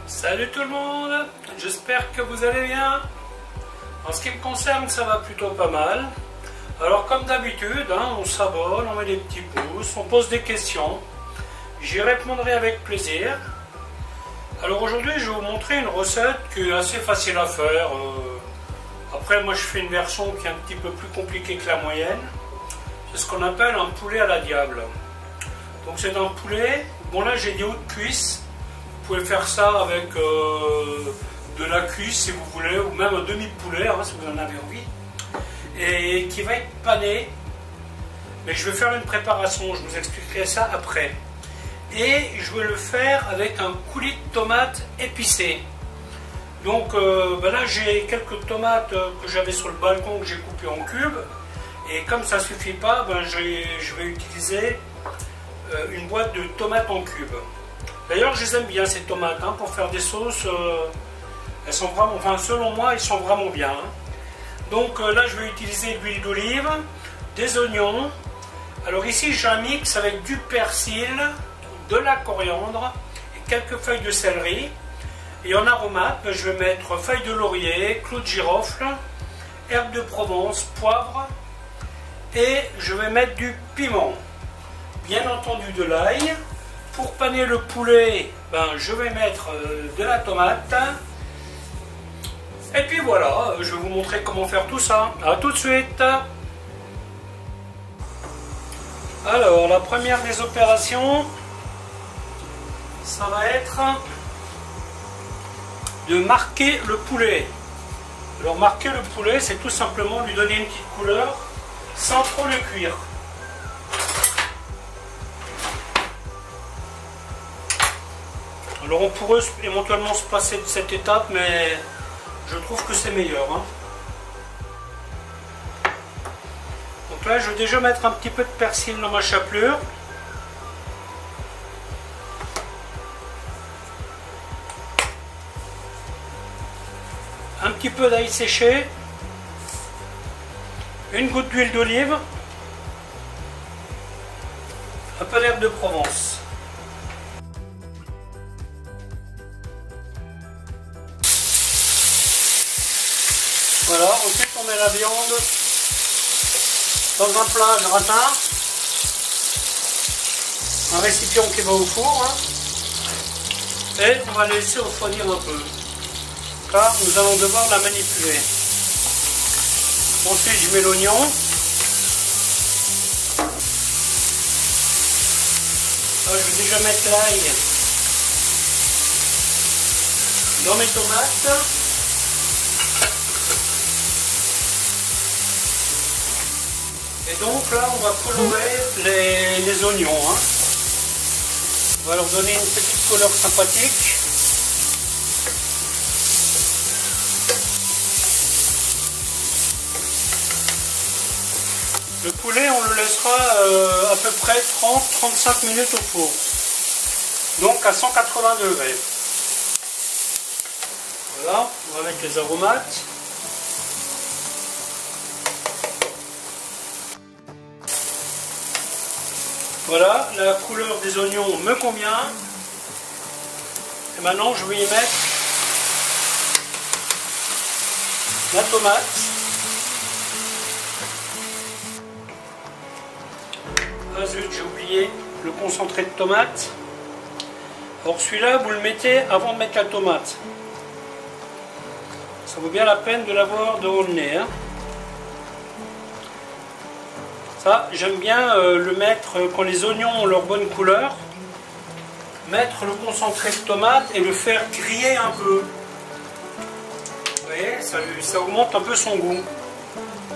Salut tout le monde, j'espère que vous allez bien. En ce qui me concerne, ça va plutôt pas mal. Alors comme d'habitude, on s'abonne, on met des petits pouces, on pose des questions. J'y répondrai avec plaisir. Alors aujourd'hui, je vais vous montrer une recette qui est assez facile à faire. Après, moi je fais une version qui est un petit peu plus compliquée que la moyenne. C'est ce qu'on appelle un poulet à la diable. Donc c'est un poulet, bon là j'ai des hautes cuisses. Vous pouvez faire ça avec de la cuisse si vous voulez, ou même un demi-poulet si vous en avez envie. Et qui va être pané. Mais je vais faire une préparation, je vous expliquerai ça après. Et je vais le faire avec un coulis de tomates épicé. Donc là j'ai quelques tomates que j'avais sur le balcon que j'ai coupées en cubes. Et comme ça ne suffit pas, je vais utiliser une boîte de tomates en cubes. D'ailleurs, je les aime bien ces tomates pour faire des sauces. Elles sont vraiment, enfin selon moi, ils sont vraiment bien. Donc là, je vais utiliser de l'huile d'olive, des oignons. Alors ici, j'ai un mix avec du persil, de la coriandre et quelques feuilles de céleri. Et en aromate, je vais mettre feuilles de laurier, clous de girofle, herbes de Provence, poivre. Et je vais mettre du piment. Bien entendu de l'ail. Pour paner le poulet, je vais mettre de la tomate. Et puis voilà, je vais vous montrer comment faire tout ça. A tout de suite. Alors, la première des opérations, ça va être de marquer le poulet. Alors, marquer le poulet, c'est tout simplement lui donner une petite couleur sans trop le cuire. Alors on pourrait éventuellement se passer de cette étape, mais je trouve que c'est meilleur. Donc là, je vais déjà mettre un petit peu de persil dans ma chapelure. Un petit peu d'ail séché. Une goutte d'huile d'olive. Un peu d'herbe de Provence. Voilà, ensuite on met la viande dans un plat gratin, un récipient qui va au four, et on va la laisser refroidir un peu, car nous allons devoir la manipuler. Ensuite je mets l'oignon, je vais déjà mettre l'ail dans mes tomates. Et donc là, on va colorer les oignons. On va leur donner une petite couleur sympathique. Le poulet, on le laissera à peu près 30-35 minutes au four. Donc à 180 degrés. Voilà, on va mettre les aromates. Voilà, la couleur des oignons me convient. Et maintenant, je vais y mettre la tomate. Ah zut, j'ai oublié le concentré de tomate. Alors celui-là, vous le mettez avant de mettre la tomate. Ça vaut bien la peine de l'avoir devant le nez. J'aime bien le mettre quand les oignons ont leur bonne couleur, mettre le concentré de tomate et le faire griller un peu. Vous voyez, ça augmente un peu son goût.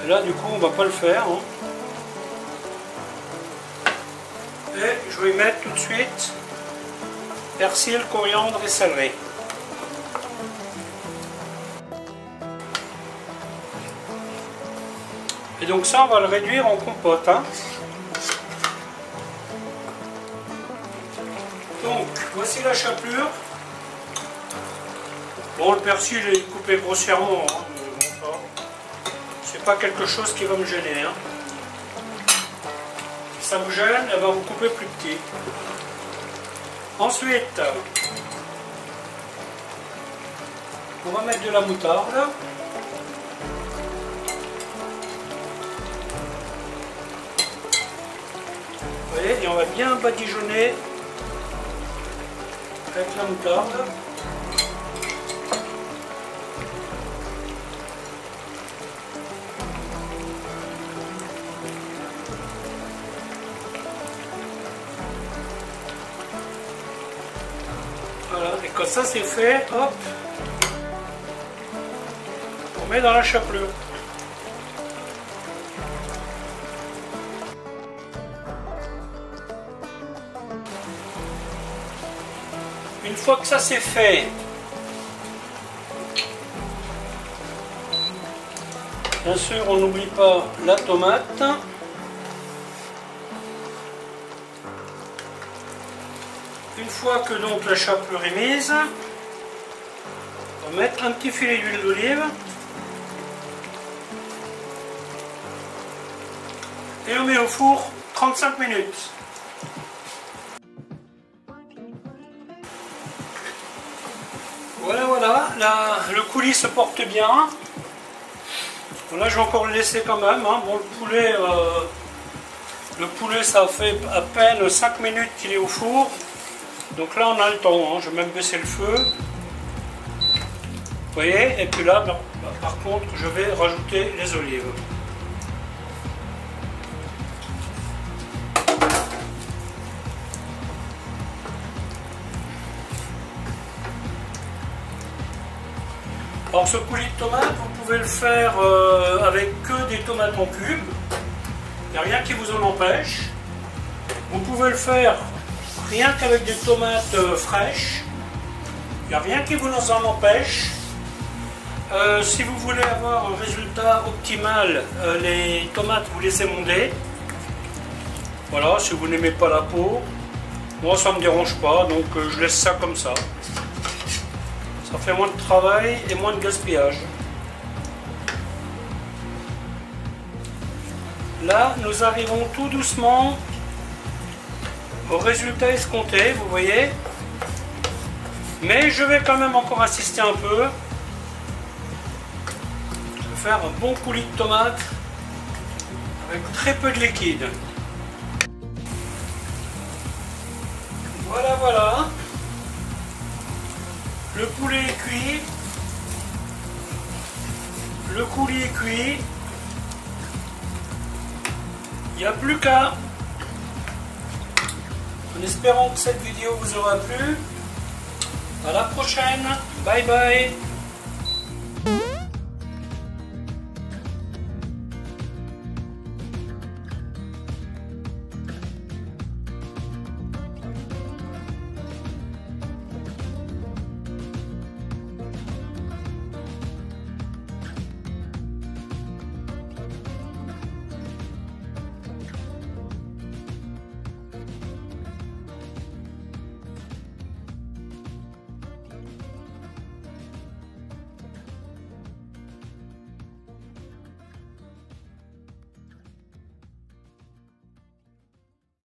Et là du coup on ne va pas le faire. Et je vais y mettre tout de suite persil, coriandre et céleri. Et donc ça, on va le réduire en compote. Donc, voici la chapelure. Bon, le persil est coupé grossièrement. C'est pas quelque chose qui va me gêner. Si ça vous gêne, vous coupez plus petit. Ensuite, On va mettre de la moutarde. Vous voyez, et on va bien badigeonner avec la moutarde. Voilà, et quand ça c'est fait, hop, on met dans la chapelure. Une fois que ça c'est fait, bien sûr on n'oublie pas la tomate. Une fois que donc la chapelure est mise, on va mettre un petit filet d'huile d'olive et on met au four 35 minutes. Voilà, le coulis se porte bien. Bon, là je vais encore le laisser quand même. Hein. Bon, le poulet ça fait à peine 5 minutes qu'il est au four. Donc là on a le temps, hein. Je vais même baisser le feu. Vous voyez, et puis là, par contre, je vais rajouter les olives. Alors ce coulis de tomate, vous pouvez le faire avec que des tomates en cubes. Il n'y a rien qui vous en empêche. Vous pouvez le faire rien qu'avec des tomates fraîches. Il n'y a rien qui vous en empêche. Si vous voulez avoir un résultat optimal, les tomates vous laissez monder. Voilà, si vous n'aimez pas la peau, moi ça ne me dérange pas, donc je laisse ça comme ça. Ça fait moins de travail et moins de gaspillage. Là, nous arrivons tout doucement au résultat escompté, vous voyez. Mais je vais quand même encore insister un peu. Je vais faire un bon coulis de tomate avec très peu de liquide. Voilà. Le poulet est cuit. Le coulis est cuit. Il n'y a plus qu'à. En espérant que cette vidéo vous aura plu. À la prochaine. Bye bye.